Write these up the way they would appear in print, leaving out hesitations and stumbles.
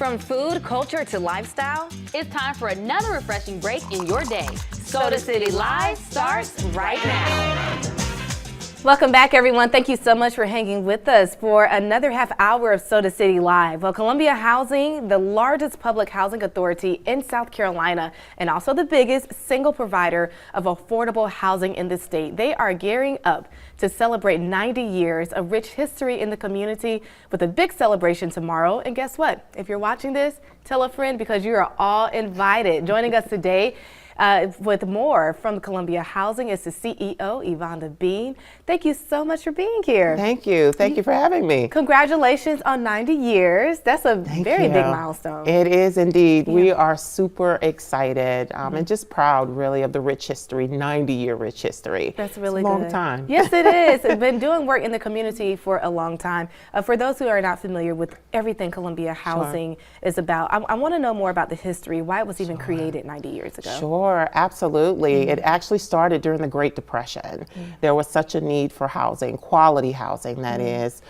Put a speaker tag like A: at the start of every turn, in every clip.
A: From food, culture to lifestyle,
B: It's time for another refreshing break in your day.
A: Soda City Live starts right now. Welcome back, everyone. Thank you so much for hanging with us for another half hour of Soda City Live. Well, Columbia Housing, the largest public housing authority in South Carolina and also the biggest single provider of affordable housing in the state, they are gearing up to celebrate 90 years of rich history in the community with a big celebration tomorrow. And guess what? If you're watching this, tell a friend because you are all invited. Joining us today with more from Columbia Housing is the CEO, Evonda Bean. Thank you so much for being here.
C: Thank you. Thank you for having me.
A: Congratulations on 90 years. That's a very big milestone.
C: It is indeed. Yeah. We are super excited and just proud, really, of the rich history, 90-year rich history.
A: That's really
C: it's a
A: good.
C: long time.
A: Yes, it is. It's been doing work in the community for a long time. For those who are not familiar with everything Columbia Housing is about, I want to know more about the history, why it was even created 90 years ago.
C: Sure, absolutely. It actually started during the Great Depression. There was such a need for housing, quality housing, that is.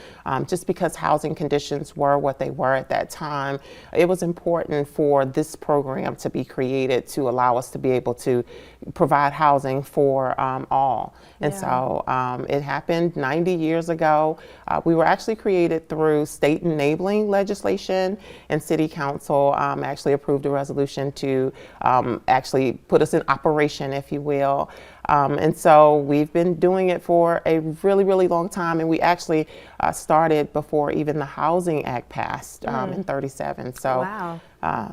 C: Just because housing conditions were what they were at that time, it was important for this program to be created to allow us to be able to provide housing for all. And so it happened 90 years ago. We were actually created through state enabling legislation, and City Council actually approved a resolution to actually put us in operation, if you will. And so we've been doing it for a really, really long time. And we actually started before even the Housing Act passed in 37. So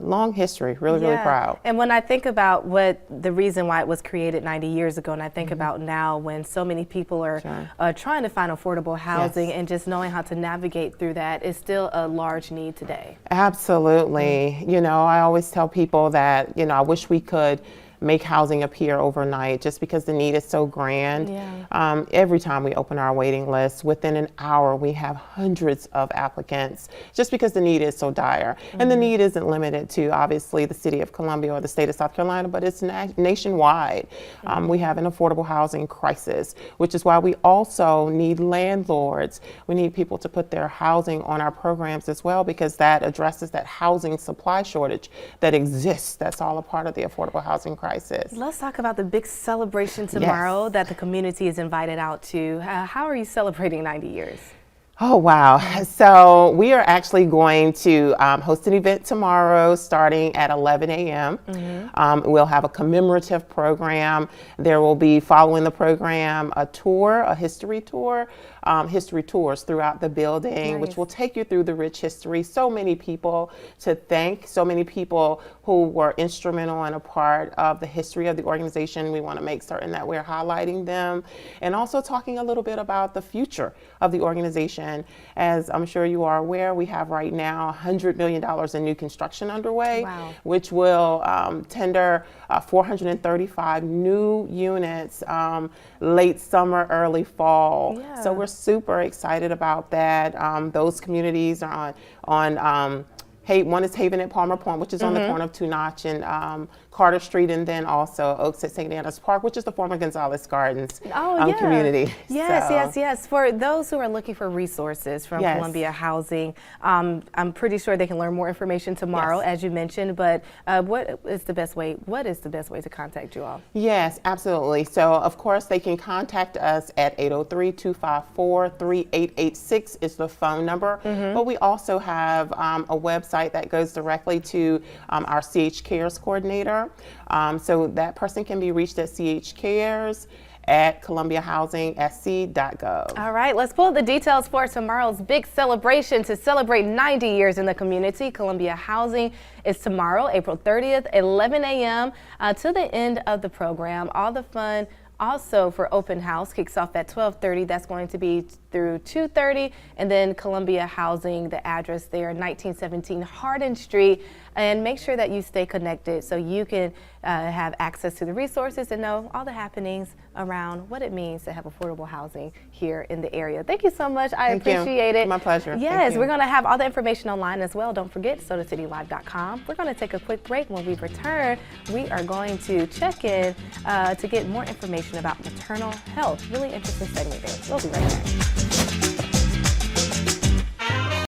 C: long history, really, really proud.
A: And when I think about what the reason why it was created 90 years ago, and I think about now when so many people are trying to find affordable housing and just knowing how to navigate through that is still a large need today.
C: Absolutely. You know, I always tell people that, you know, I wish we could make housing appear overnight just because the need is so grand. Every time we open our waiting list, within an hour we have hundreds of applicants just because the need is so dire. And the need isn't limited to obviously the city of Columbia or the state of South Carolina, but it's nationwide. We have an affordable housing crisis, which is why we also need landlords. We need people to put their housing on our programs as well, because that addresses that housing supply shortage that exists. That's all a part of the affordable housing crisis.
A: Let's talk about the big celebration tomorrow that the community is invited out to. How are you celebrating 90 years?
C: Oh, wow. So we are actually going to host an event tomorrow starting at 11 a.m. We'll have a commemorative program. There will be, following the program, a tour, a history tour, history tours throughout the building, which will take you through the rich history. So many people to thank, so many people who were instrumental and a part of the history of the organization. We want to make certain that we're highlighting them and also talking a little bit about the future of the organization. As I'm sure you are aware, we have right now $100 million in new construction underway, which will tender 435 new units late summer, early fall. So we're super excited about that. Those communities are on one is Haven at Palmer Point, which is on the corner of Two Notch and Carter Street, and then also Oaks at St. Anna's Park, which is the former Gonzalez Gardens community.
A: Yes. For those who are looking for resources from Columbia Housing, I'm pretty sure they can learn more information tomorrow, as you mentioned. But what is the best way to contact you all? Yes,
C: absolutely. So, of course, they can contact us at 803-254-3886 is the phone number. But we also have a website that goes directly to our CH Cares coordinator. So that person can be reached at chcares@columbiahousingsc.gov.
A: All right, let's pull up the details for tomorrow's big celebration to celebrate 90 years in the community. Columbia Housing is tomorrow, April 30th, 11 a.m. To the end of the program. All the fun also for open house kicks off at 12:30. That's going to be through 2:30, and then Columbia Housing, the address there, 1917 Hardin Street. And make sure that you stay connected so you can have access to the resources and know all the happenings around what it means to have affordable housing here in the area. Thank you so much. I appreciate it.
C: My pleasure.
A: Yes, we're going to have all the information online as well. Don't forget SodaCityLive.com. We're going to take a quick break. When we return, we are going to check in to get more information about maternal health. Really interesting segment there. We'll be right back.